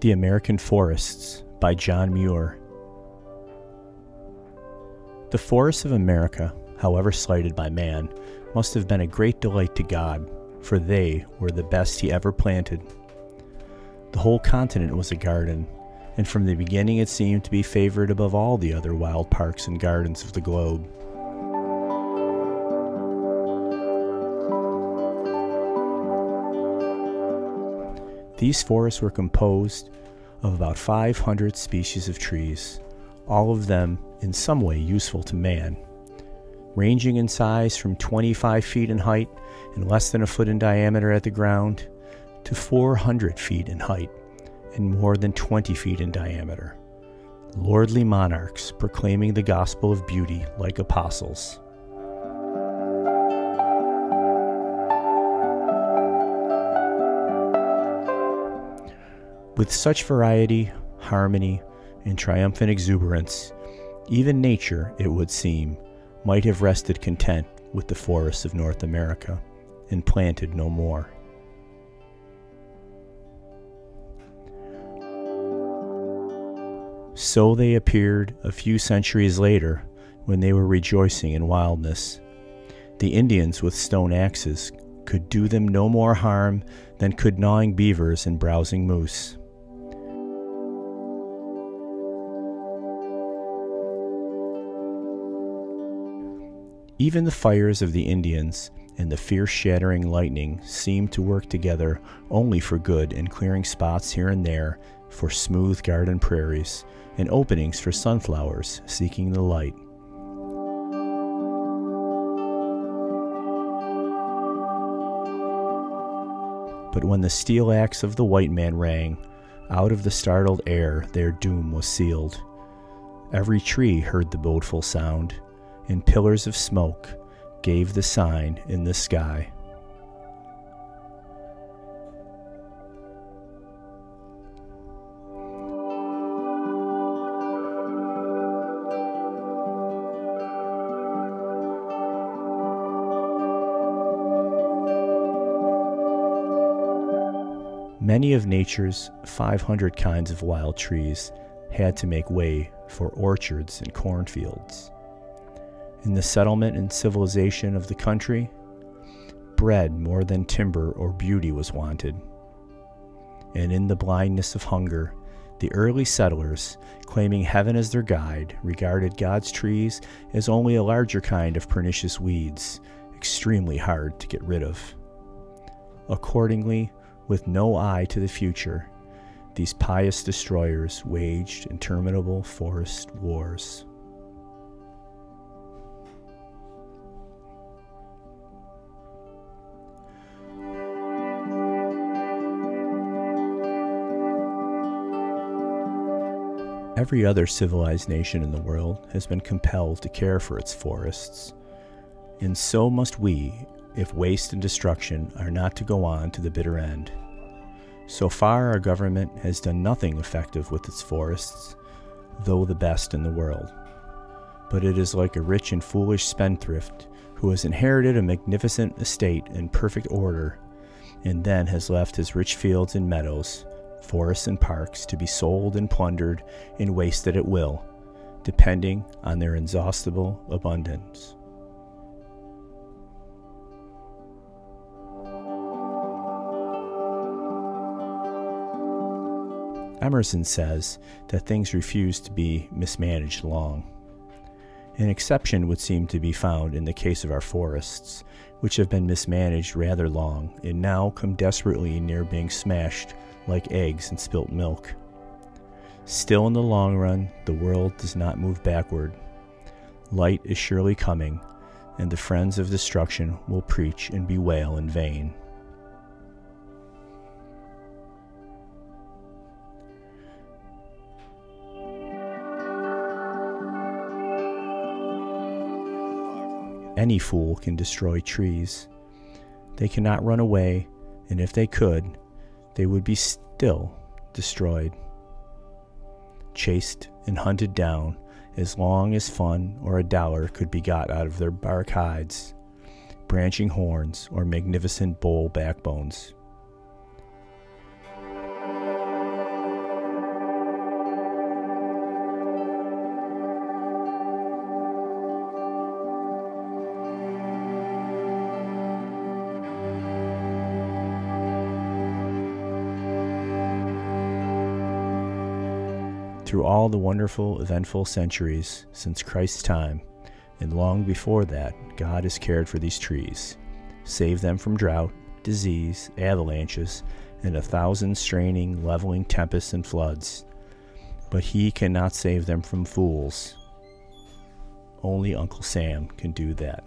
The American Forests by John Muir. The forests of America, however slighted by man, must have been a great delight to God, for they were the best he ever planted. The whole continent was a garden, and from the beginning it seemed to be favored above all the other wild parks and gardens of the globe. These forests were composed of about 500 species of trees, all of them in some way useful to man, ranging in size from 25 feet in height and less than a foot in diameter at the ground to 400 feet in height and more than 20 feet in diameter. Lordly monarchs proclaiming the gospel of beauty like apostles. With such variety, harmony, and triumphant exuberance, even nature, it would seem, might have rested content with the forests of North America and planted no more. So they appeared a few centuries later when they were rejoicing in wildness. The Indians with stone axes could do them no more harm than could gnawing beavers and browsing moose. Even the fires of the Indians and the fierce shattering lightning seemed to work together only for good in clearing spots here and there for smooth garden prairies and openings for sunflowers seeking the light. But when the steel axe of the white man rang, out of the startled air their doom was sealed. Every tree heard the bodeful sound, and pillars of smoke gave the sign in the sky. Many of nature's 500 kinds of wild trees had to make way for orchards and cornfields. In the settlement and civilization of the country, bread more than timber or beauty was wanted. And in the blindness of hunger, the early settlers, claiming heaven as their guide, regarded God's trees as only a larger kind of pernicious weeds, extremely hard to get rid of. Accordingly, with no eye to the future, these pious destroyers waged interminable forest wars. Every other civilized nation in the world has been compelled to care for its forests, and so must we if waste and destruction are not to go on to the bitter end. So far our government has done nothing effective with its forests, though the best in the world. But it is like a rich and foolish spendthrift who has inherited a magnificent estate in perfect order, and then has left his rich fields and meadows, forests and parks to be sold and plundered and wasted at will, depending on their inexhaustible abundance. Emerson says that things refuse to be mismanaged long. An exception would seem to be found in the case of our forests, which have been mismanaged rather long and now come desperately near being smashed like eggs in spilt milk. Still, in the long run, the world does not move backward. Light is surely coming, and the friends of destruction will preach and bewail in vain. Any fool can destroy trees. They cannot run away, and if they could, they would be still destroyed, chased and hunted down as long as fun or a dollar could be got out of their bark hides, branching horns, or magnificent bull backbones. Through all the wonderful, eventful centuries since Christ's time, and long before that, God has cared for these trees, saved them from drought, disease, avalanches, and 1,000 straining, leveling tempests and floods. But He cannot save them from fools. Only Uncle Sam can do that.